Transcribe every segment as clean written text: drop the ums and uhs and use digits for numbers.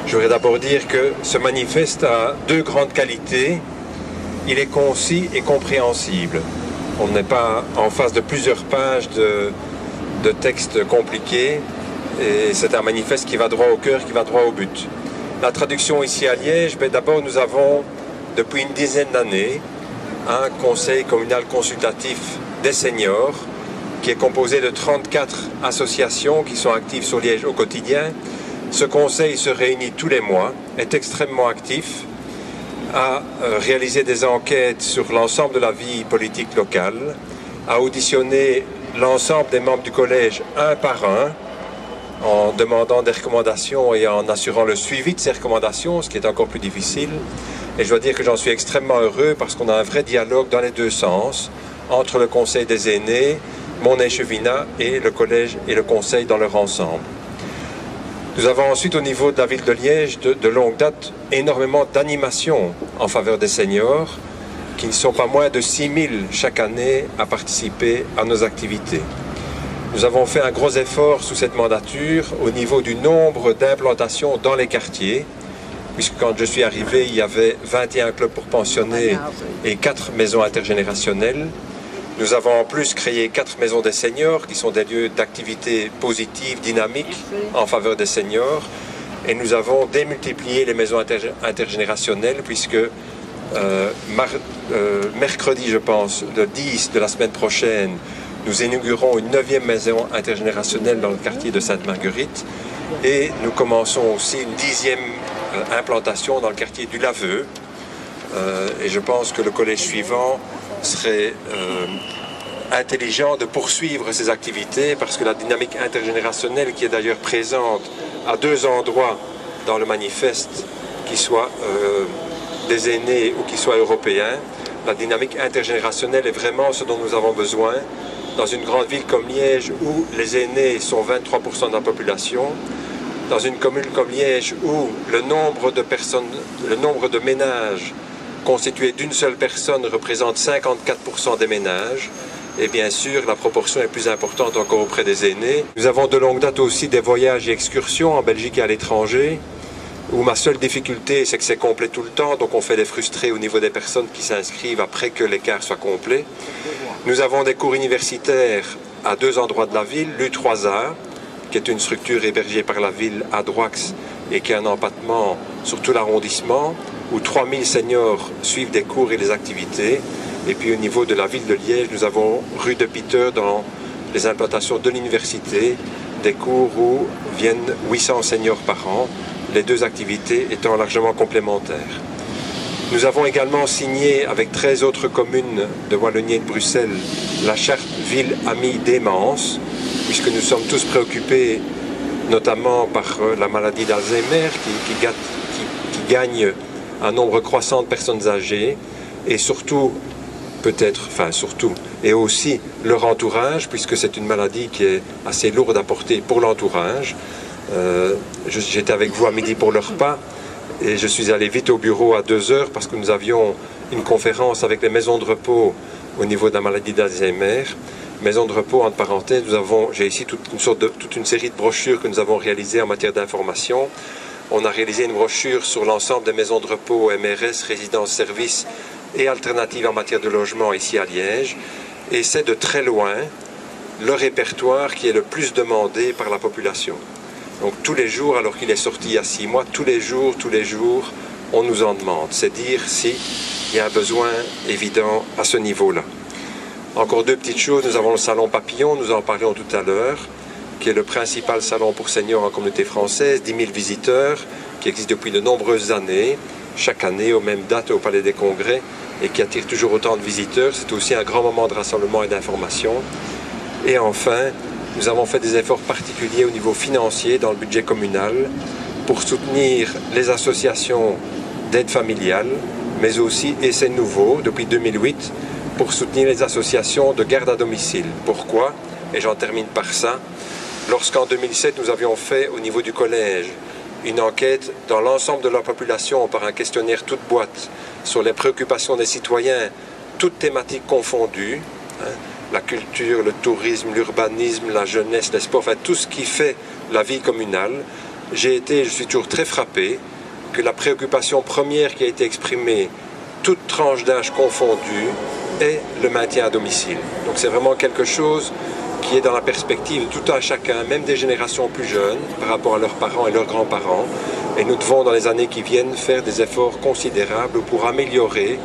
Je voudrais d'abord dire que ce manifeste a deux grandes qualités. Il est concis et compréhensible. On n'est pas en face de plusieurs pages de textes compliqués. Et c'est un manifeste qui va droit au cœur, qui va droit au but. La traduction ici à Liège, d'abord nous avons depuis une dizaine d'années un conseil communal consultatif des seniors qui est composé de 34 associations qui sont actives sur Liège au quotidien. Ce conseil se réunit tous les mois, est extrêmement actif, a réalisé des enquêtes sur l'ensemble de la vie politique locale, a auditionné l'ensemble des membres du collège un par un, en demandant des recommandations et en assurant le suivi de ces recommandations, ce qui est encore plus difficile. Et je dois dire que j'en suis extrêmement heureux parce qu'on a un vrai dialogue dans les deux sens, entre le conseil des aînés, mon échevinat et le collège et le conseil dans leur ensemble. Nous avons ensuite au niveau de la ville de Liège, de longue date, énormément d'animations en faveur des seniors, qui ne sont pas moins de 6 000 chaque année à participer à nos activités. Nous avons fait un gros effort sous cette mandature au niveau du nombre d'implantations dans les quartiers, puisque quand je suis arrivé, il y avait 21 clubs pour pensionnés et 4 maisons intergénérationnelles. Nous avons en plus créé 4 maisons des seniors, qui sont des lieux d'activité positive, dynamique, en faveur des seniors. Et nous avons démultiplié les maisons intergénérationnelles, puisque mercredi, je pense, le 10 de la semaine prochaine, nous inaugurons une 9e maison intergénérationnelle dans le quartier de Sainte-Marguerite et nous commençons aussi une 10e implantation dans le quartier du Laveux. Et je pense que le collège suivant serait intelligent de poursuivre ces activités parce que la dynamique intergénérationnelle qui est d'ailleurs présente à 2 endroits dans le manifeste, qui soit des aînés ou qui soit européens, la dynamique intergénérationnelle est vraiment ce dont nous avons besoin. Dans une grande ville comme Liège, où les aînés sont 23% de la population, dans une commune comme Liège, où le nombre de ménages constitués d'une seule personne représente 54% des ménages, et bien sûr, la proportion est plus importante encore auprès des aînés. Nous avons de longue date aussi des voyages et excursions en Belgique et à l'étranger, où ma seule difficulté, c'est que c'est complet tout le temps, donc on fait des frustrés au niveau des personnes qui s'inscrivent après que l'écart soit complet. Nous avons des cours universitaires à 2 endroits de la ville, l'U3A, qui est une structure hébergée par la ville à Droix et qui a un empattement sur tout l'arrondissement, où 3000 seniors suivent des cours et des activités. Et puis au niveau de la ville de Liège, nous avons rue de Peter dans les implantations de l'université, des cours où viennent 800 seniors par an, les 2 activités étant largement complémentaires. Nous avons également signé avec 13 autres communes de Wallonie et de Bruxelles la charte Ville Amie Démence, puisque nous sommes tous préoccupés notamment par la maladie d'Alzheimer qui gagne un nombre croissant de personnes âgées et surtout, et aussi leur entourage, puisque c'est une maladie qui est assez lourde à porter pour l'entourage. J'étais avec vous à midi pour le repas et je suis allé vite au bureau à 2 heures parce que nous avions une conférence avec les maisons de repos au niveau de la maladie d'Alzheimer. Maisons de repos, entre parenthèses, j'ai ici toute une série de brochures que nous avons réalisées en matière d'information. On a réalisé une brochure sur l'ensemble des maisons de repos, MRS, résidences, services et alternatives en matière de logement ici à Liège. Et c'est de très loin le répertoire qui est le plus demandé par la population. Donc tous les jours, alors qu'il est sorti il y a 6 mois, tous les jours, on nous en demande. C'est dire s'il y a un besoin évident à ce niveau-là. Encore 2 petites choses. Nous avons le salon Papillon, nous en parlions tout à l'heure, qui est le principal salon pour seniors en communauté française, 10 000 visiteurs, qui existe depuis de nombreuses années, chaque année aux mêmes dates au Palais des Congrès, et qui attire toujours autant de visiteurs. C'est aussi un grand moment de rassemblement et d'information. Et enfin, nous avons fait des efforts particuliers au niveau financier dans le budget communal pour soutenir les associations d'aide familiale, mais aussi, et c'est nouveau depuis 2008, pour soutenir les associations de garde à domicile. Pourquoi? Et j'en termine par ça. Lorsqu'en 2007, nous avions fait au niveau du collège une enquête dans l'ensemble de la population par un questionnaire toute boîte sur les préoccupations des citoyens, toutes thématiques confondues, la culture, le tourisme, l'urbanisme, la jeunesse, les sports, enfin tout ce qui fait la vie communale, je suis toujours très frappé que la préoccupation première qui a été exprimée, toute tranche d'âge confondue, est le maintien à domicile. Donc c'est vraiment quelque chose qui est dans la perspective de tout un chacun, même des générations plus jeunes, par rapport à leurs parents et leurs grands-parents. Et nous devons, dans les années qui viennent, faire des efforts considérables pour améliorer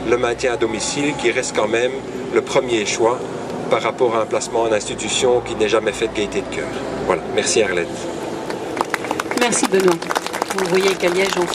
le maintien à domicile, qui reste quand même le premier choix par rapport à un placement en institution qui n'est jamais fait de gaieté de cœur. Voilà, merci Arlette. Merci Benoît. Vous voyez qu'à Liège, on